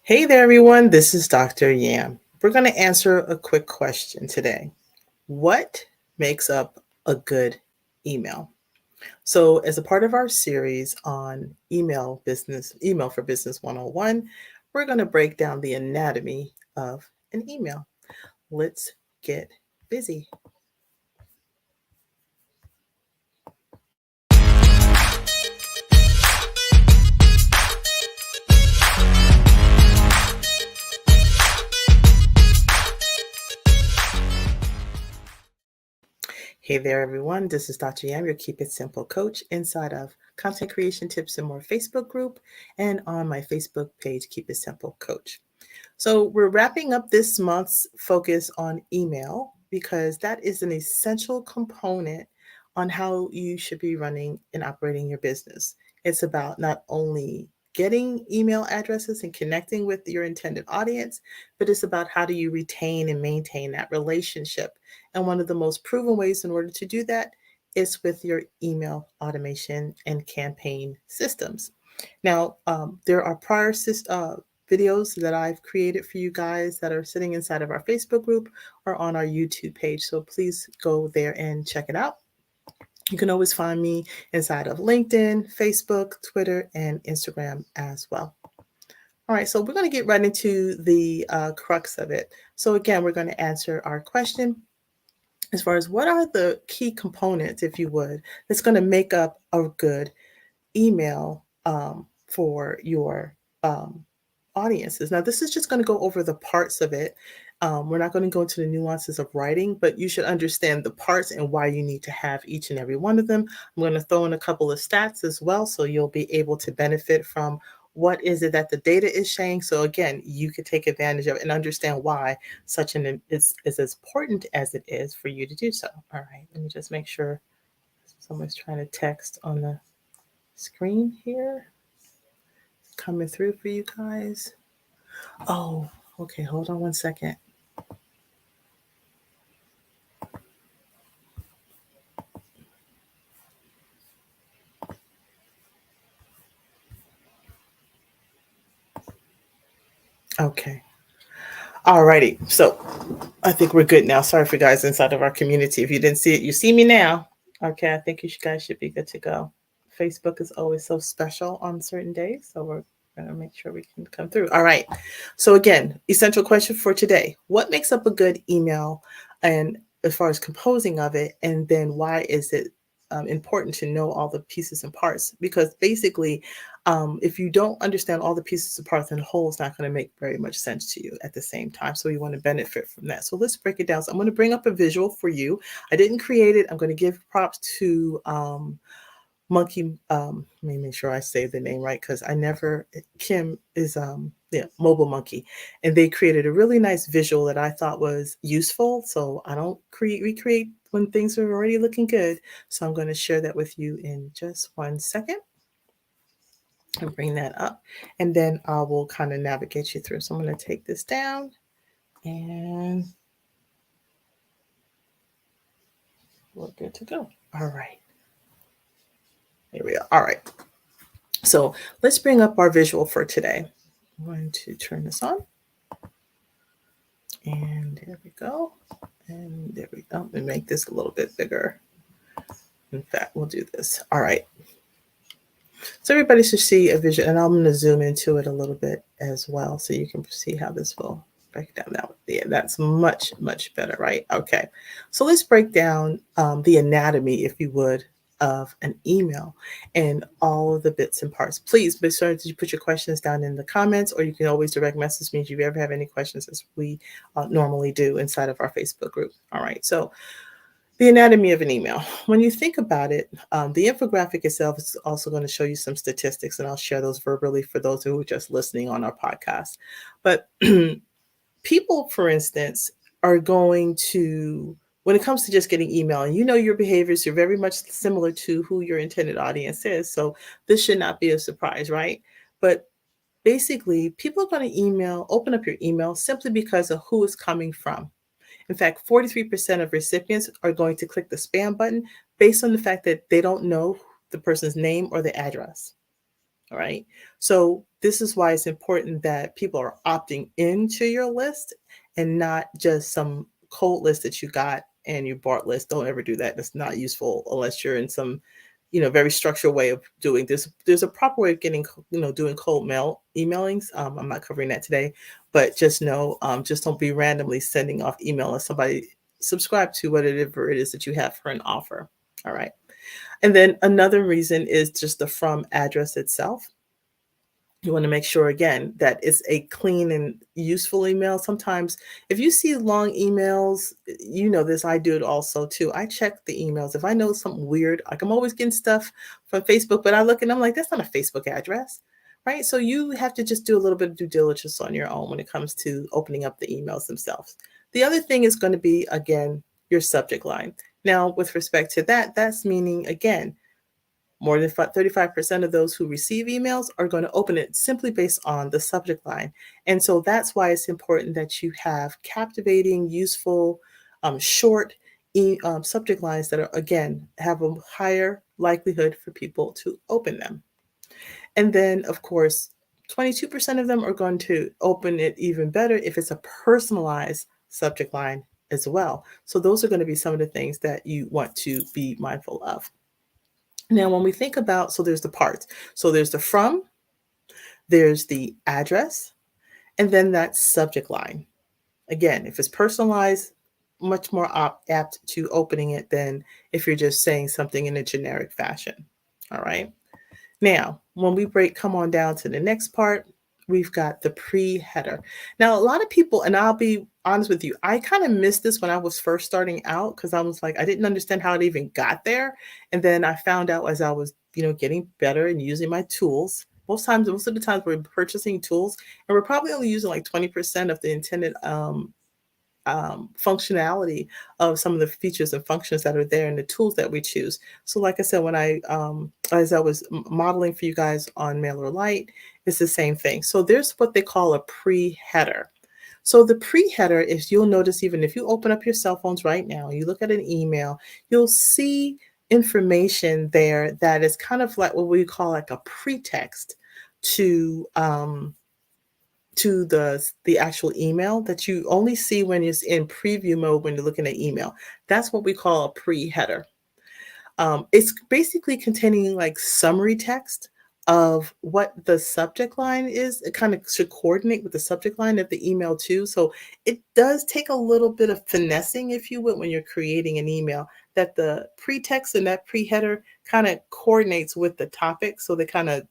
Hey there, everyone. This is Dr. Yam. We're going to answer a quick question today. What makes up a good email? So, as a part of our series on email for business 101, we're going to break down the anatomy of an email. Let's get busy. Hey there, everyone. This is Dr. Yam, your Keep It Simple coach inside of Content Creation Tips and More Facebook group and on my Facebook page, Keep It Simple Coach. So, we're wrapping up this month's focus on email because that is an essential component on how you should be running and operating your business. It's about not only getting email addresses and connecting with your intended audience, but it's about how do you retain and maintain that relationship. And one of the most proven ways in order to do that is with your email automation and campaign systems. Now, there are prior videos that I've created for you guys that are sitting inside of our Facebook group or on our YouTube page. So please go there and check it out. You can always find me inside of LinkedIn, Facebook, Twitter, and Instagram as well. All right, so we're going to get right into the crux of it. So again, we're going to answer our question as far as what are the key components, if you would, that's going to make up a good email for your audiences. Now, this is just going to go over the parts of it. We're not going to go into the nuances of writing, but you should understand the parts and why you need to have each and every one of them. I'm going to throw in a couple of stats as well, so you'll be able to benefit from what is it that the data is saying. So again, you could take advantage of it and understand why such an is as important as it is for you to do so. All right, let me just make sure someone's trying to text on the screen here. Coming through for you guys. Oh, okay. Hold on one second. Okay. Alrighty. So I think we're good now. Sorry for you guys inside of our community. If you didn't see it, you see me now. Okay. I think you guys should be good to go. Facebook is always so special on certain days. So we're going to make sure we can come through. All right. So again, essential question for today. What makes up a good email, and as far as composing of it, and then why is it important to know all the pieces and parts? Because basically, if you don't understand all the pieces and parts, then the whole is not going to make very much sense to you at the same time. So you want to benefit from that. So let's break it down. So I'm going to bring up a visual for you. I didn't create it. I'm going to give props to Monkey. Let me make sure I say the name right, because I never. Kim is Mobile Monkey, and they created a really nice visual that I thought was useful. So I don't recreate when things are already looking good. So I'm going to share that with you in just 1 second and bring that up, and then I will kind of navigate you through. So I'm going to take this down, and we're good to go. All right. Here we are. All right. So let's bring up our visual for today. I'm going to turn this on. And there we go. And there we go. Let me make this a little bit bigger. In fact, we'll do this. All right. So everybody should see a vision, and I'm going to zoom into it a little bit as well so you can see how this will break down. Now, yeah, that's much, much better, right? Okay. So let's break down the anatomy, if you would, of an email and all of the bits and parts. Please be sure to put your questions down in the comments, or you can always direct message me if you ever have any questions, as we normally do inside of our Facebook group. All right. So the anatomy of an email. When you think about it, the infographic itself is also going to show you some statistics, and I'll share those verbally for those who are just listening on our podcast. But people, for instance, are going to, when it comes to just getting email, and you know your behaviors, you're very much similar to who your intended audience is. So this should not be a surprise, right? But basically, people are going to open up your email simply because of who it's coming from. In fact, 43% of recipients are going to click the spam button based on the fact that they don't know the person's name or the address. All right. So this is why it's important that people are opting into your list and not just some cold list that you got and you bought list. Don't ever do that. That's not useful unless you're in some, very structured way of doing this. There's a proper way of getting, doing cold mail emailings. I'm not covering that today, but just know, just don't be randomly sending off email unless somebody subscribe to whatever it is that you have for an offer. All right. And then another reason is just the from address itself. You want to make sure again that it's a clean and useful email. Sometimes if you see long emails, you know this, I do it also too. I check the emails. If I know something weird, like I'm always getting stuff from Facebook, but I look and I'm like, that's not a Facebook address, right? So you have to just do a little bit of due diligence on your own when it comes to opening up the emails themselves. The other thing is going to be, again, your subject line. Now, with respect to that, that's meaning, again, more than 35% of those who receive emails are going to open it simply based on the subject line. And so that's why it's important that you have captivating, useful, short subject lines that are, again, have a higher likelihood for people to open them. And then, of course, 22% of them are going to open it even better if it's a personalized subject line as well. So those are going to be some of the things that you want to be mindful of. Now, when we think about, so there's the parts. So there's the from, there's the address, and then that subject line. Again, if it's personalized, much more apt to opening it than if you're just saying something in a generic fashion. All right. Now, when we come on down to the next part, we've got the pre-header. Now, a lot of people, and I'll be honest with you, I kind of missed this when I was first starting out because I was like, I didn't understand how it even got there. And then I found out as I was, getting better and using my tools. Most of the times we're purchasing tools and we're probably only using like 20% of the intended functionality of some of the features and functions that are there in the tools that we choose. So like I said, when as I was modeling for you guys on MailerLite, it's the same thing. So there's what they call a pre-header. So the pre-header, if you'll notice, even if you open up your cell phones right now, you look at an email, you'll see information there that is kind of like what we call like a pretext to the actual email that you only see when it's in preview mode when you're looking at email. That's what we call a pre-header. It's basically containing like summary text of what the subject line is. It kind of should coordinate with the subject line of the email too. So it does take a little bit of finessing, if you would, when you're creating an email, that the pretext and that pre-header kind of coordinates with the topic. So they kind of,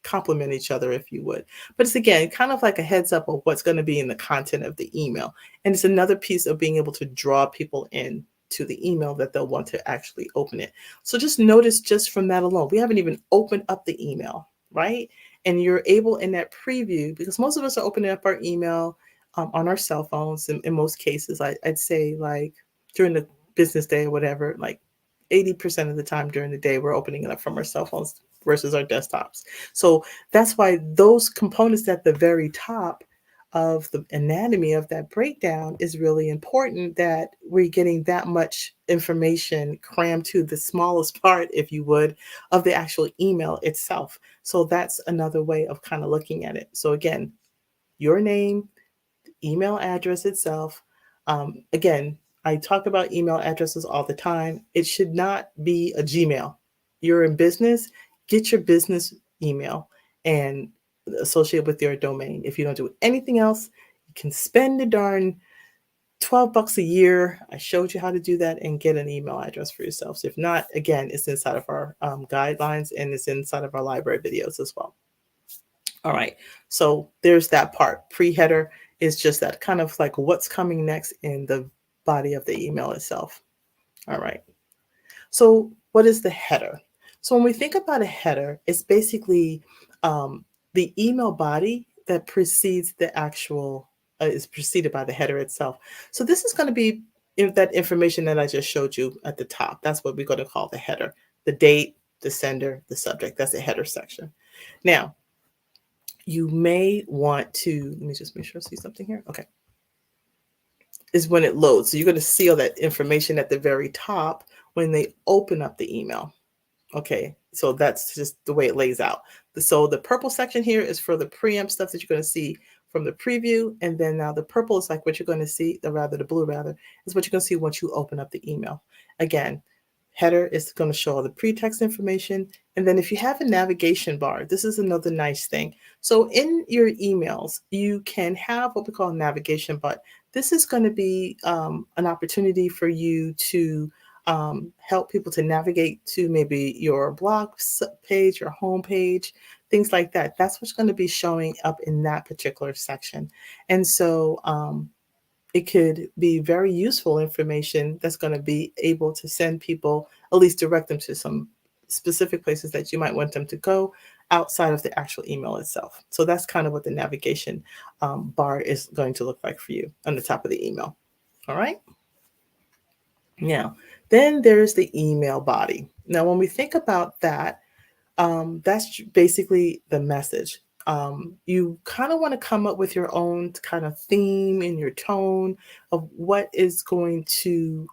complement each other, if you would. But it's, again, kind of like a heads up of what's going to be in the content of the email. And it's another piece of being able to draw people in to the email that they'll want to actually open it. So just notice, just from that alone, we haven't even opened up the email, right? And you're able in that preview, because most of us are opening up our email on our cell phones. In most cases, I'd say like during the business day or whatever, like 80% of the time during the day, we're opening it up from our cell phones versus our desktops. So that's why those components at the very top of the anatomy of that breakdown is really important, that we're getting that much information crammed to the smallest part, if you would, of the actual email itself. So that's another way of kind of looking at it. So again, your name, email address itself. Again, I talk about email addresses all the time. It should not be a Gmail. You're in business, get your business email and associate with your domain. If you don't do anything else, you can spend the darn $12 a year. I showed you how to do that and get an email address for yourself. So if not, again, it's inside of our guidelines and it's inside of our library videos as well. All right, so there's that part. Pre-header is just that kind of like what's coming next in the body of the email itself. All right, so what is the header? So when we think about a header, it's basically the email body that precedes the actual, is preceded by the header itself. So this is going to be that information that I just showed you at the top. That's what we're going to call the header. The date, the sender, the subject. That's the header section. Now, you may want to, let me just make sure I see something here. Okay. Is when it loads. So you're going to see all that information at the very top when they open up the email. Okay. So that's just the way it lays out. So the purple section here is for the preamp stuff that you're going to see from the preview. And then now the purple is like what you're going to see, the blue rather, is what you're going to see once you open up the email. Again, header is going to show all the pre-text information. And then if you have a navigation bar, this is another nice thing. So in your emails, you can have what we call a navigation bar. This is going to be an opportunity for you to help people to navigate to maybe your blog page, your home page, things like that. That's what's going to be showing up in that particular section. And so it could be very useful information that's going to be able to send people, at least direct them to some specific places that you might want them to go outside of the actual email itself. So that's kind of what the navigation bar is going to look like for you on the top of the email. All right. Now, then there's the email body. Now, when we think about that, that's basically the message. You kind of want to come up with your own kind of theme and your tone of what is going to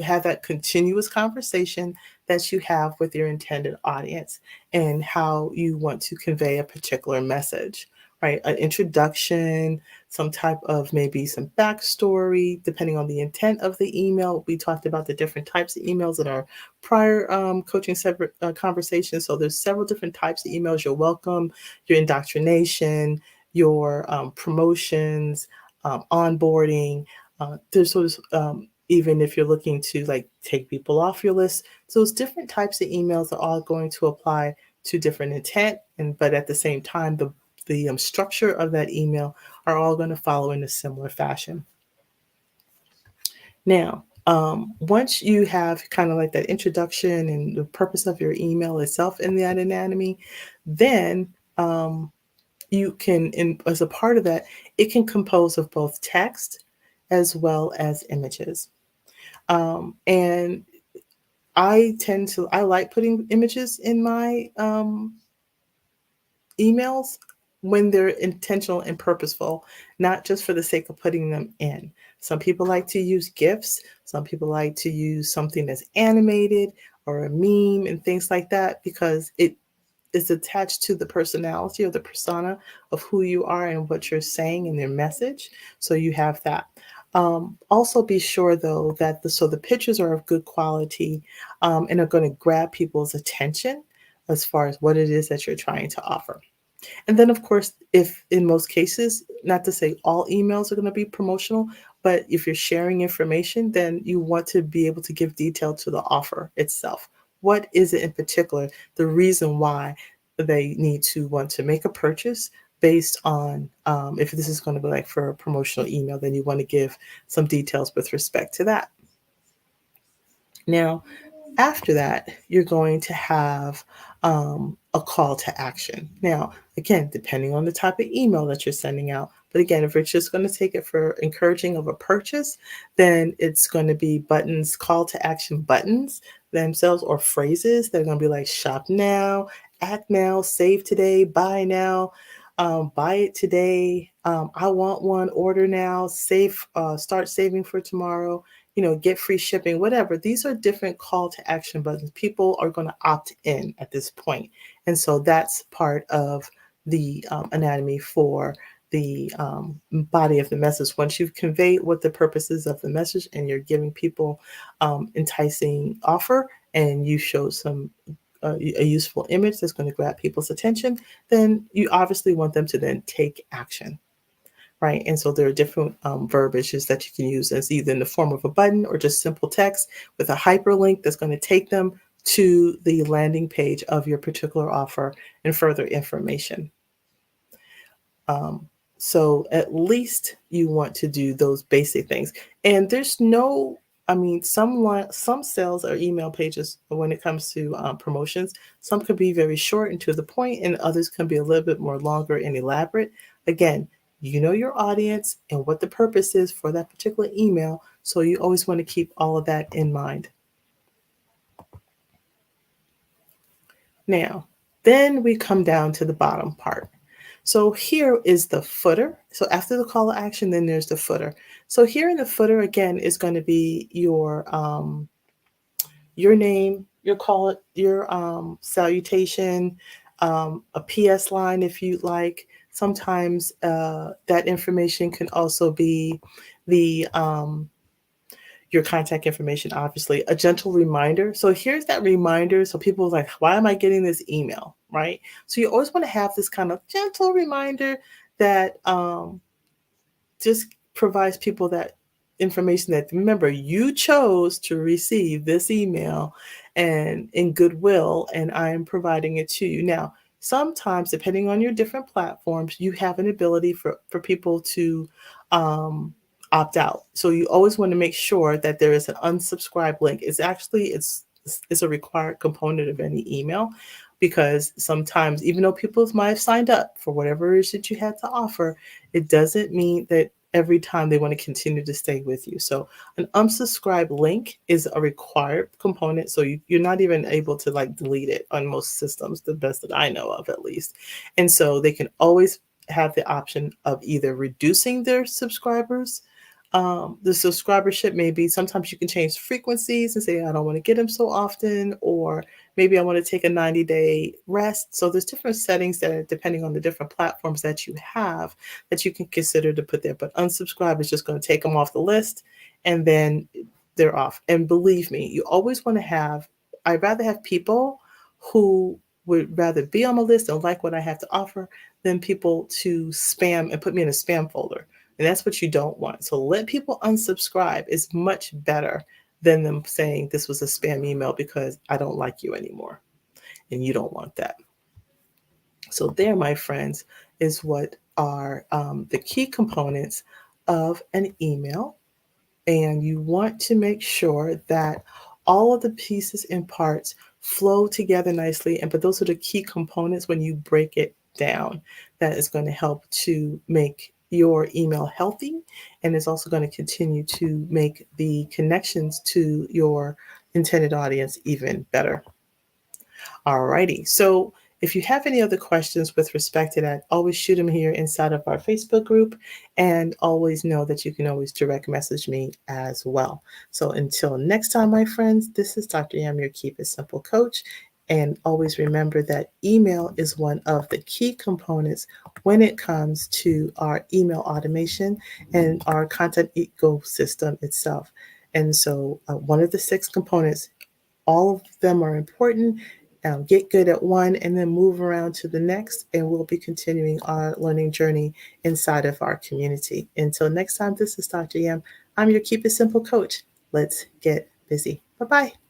have that continuous conversation that you have with your intended audience and how you want to convey a particular message, right? An introduction, some type of maybe some backstory, depending on the intent of the email. We talked about the different types of emails in our prior coaching separate conversations. So there's several different types of emails: your welcome, your indoctrination, your promotions, onboarding. There's those, even if you're looking to like take people off your list. So those different types of emails are all going to apply to different intent, but at the same time, the structure of that email are all going to follow in a similar fashion. Now, once you have kind of like that introduction and the purpose of your email itself in that anatomy, then you can, as a part of that, it can compose of both text as well as images. And I like putting images in my emails when they're intentional and purposeful, not just for the sake of putting them in. Some people like to use GIFs. Some people like to use something that's animated or a meme and things like that because it is attached to the personality or the persona of who you are and what you're saying in your message. So you have that. Also be sure though that the pictures are of good quality and are going to grab people's attention as far as what it is that you're trying to offer. And then, of course, if in most cases, not to say all emails are going to be promotional, but if you're sharing information, then you want to be able to give detail to the offer itself. What is it in particular? The reason why they need to want to make a purchase based on if this is going to be like for a promotional email, then you want to give some details with respect to that. Now, after that, you're going to have a call to action. Now, again, depending on the type of email that you're sending out, but again, if it's just going to take it for encouraging of a purchase, then it's going to be buttons, call to action buttons themselves, or phrases that are going to be like shop now, act now, save today, buy now, buy it today, I want one, order now, save, start saving for tomorrow, get free shipping, whatever. These are different call to action buttons. People are going to opt in at this point. And so that's part of the anatomy for the body of the message. Once you've conveyed what the purpose is of the message and you're giving people enticing offer and you show some a useful image that's going to grab people's attention, then you obviously want them to then take action. Right. And so there are different verbiages that you can use as either in the form of a button or just simple text with a hyperlink that's going to take them to the landing page of your particular offer and further information. So at least you want to do those basic things. And there's no, some sales or email pages when it comes to promotions, some could be very short and to the point, and others can be a little bit more longer and elaborate. Again, you know your audience and what the purpose is for that particular email. So you always want to keep all of that in mind. Now, then we come down to the bottom part. So here is the footer. So after the call to action, then there's the footer. So here in the footer, again, is going to be your name, salutation, a PS line if you'd like. Sometimes that information can also be the your contact information, obviously, a gentle reminder. So here's that reminder. So people are like, why am I getting this email? Right. So you always want to have this kind of gentle reminder that just provides people that information that, remember, you chose to receive this email and in goodwill, and I am providing it to you. Now, sometimes, depending on your different platforms, you have an ability for people to um, opt out. So you always want to make sure that there is an unsubscribe link. It's a required component of any email, because sometimes, even though people might have signed up for whatever it is that you had to offer, it doesn't mean that every time they want to continue to stay with you. So an unsubscribe link is a required component. So you're not even able to like delete it on most systems, the best that I know of at least. And so they can always have the option of either reducing their subscribers. The subscribership, maybe sometimes you can change frequencies and say, I don't want to get them so often, or maybe I want to take a 90-day rest. So there's different settings that are depending on the different platforms that you have that you can consider to put there. But unsubscribe is just going to take them off the list, and then they're off. And believe me, you always want to have, I'd rather have people who would rather be on my list and like what I have to offer than people to spam and put me in a spam folder. And that's what you don't want. So let people unsubscribe is much better than them saying this was a spam email because I don't like you anymore. And you don't want that. So there, my friends, is what are the key components of an email. And you want to make sure that all of the pieces and parts flow together nicely. But those are the key components when you break it down. That is going to help to make your email healthy, and is also going to continue to make the connections to your intended audience even better. Alrighty. So if you have any other questions with respect to that, always shoot them here inside of our Facebook group, and always know that you can always direct message me as well. So until next time, my friends, this is Dr. Yam, your Keep It Simple coach. And always remember that email is one of the key components when it comes to our email automation and our content ecosystem itself. And so one of the 6 components, all of them are important. Get good at one and then move around to the next, and we'll be continuing our learning journey inside of our community. Until next time, this is Dr. Yam. I'm your Keep It Simple coach. Let's get busy. Bye-bye.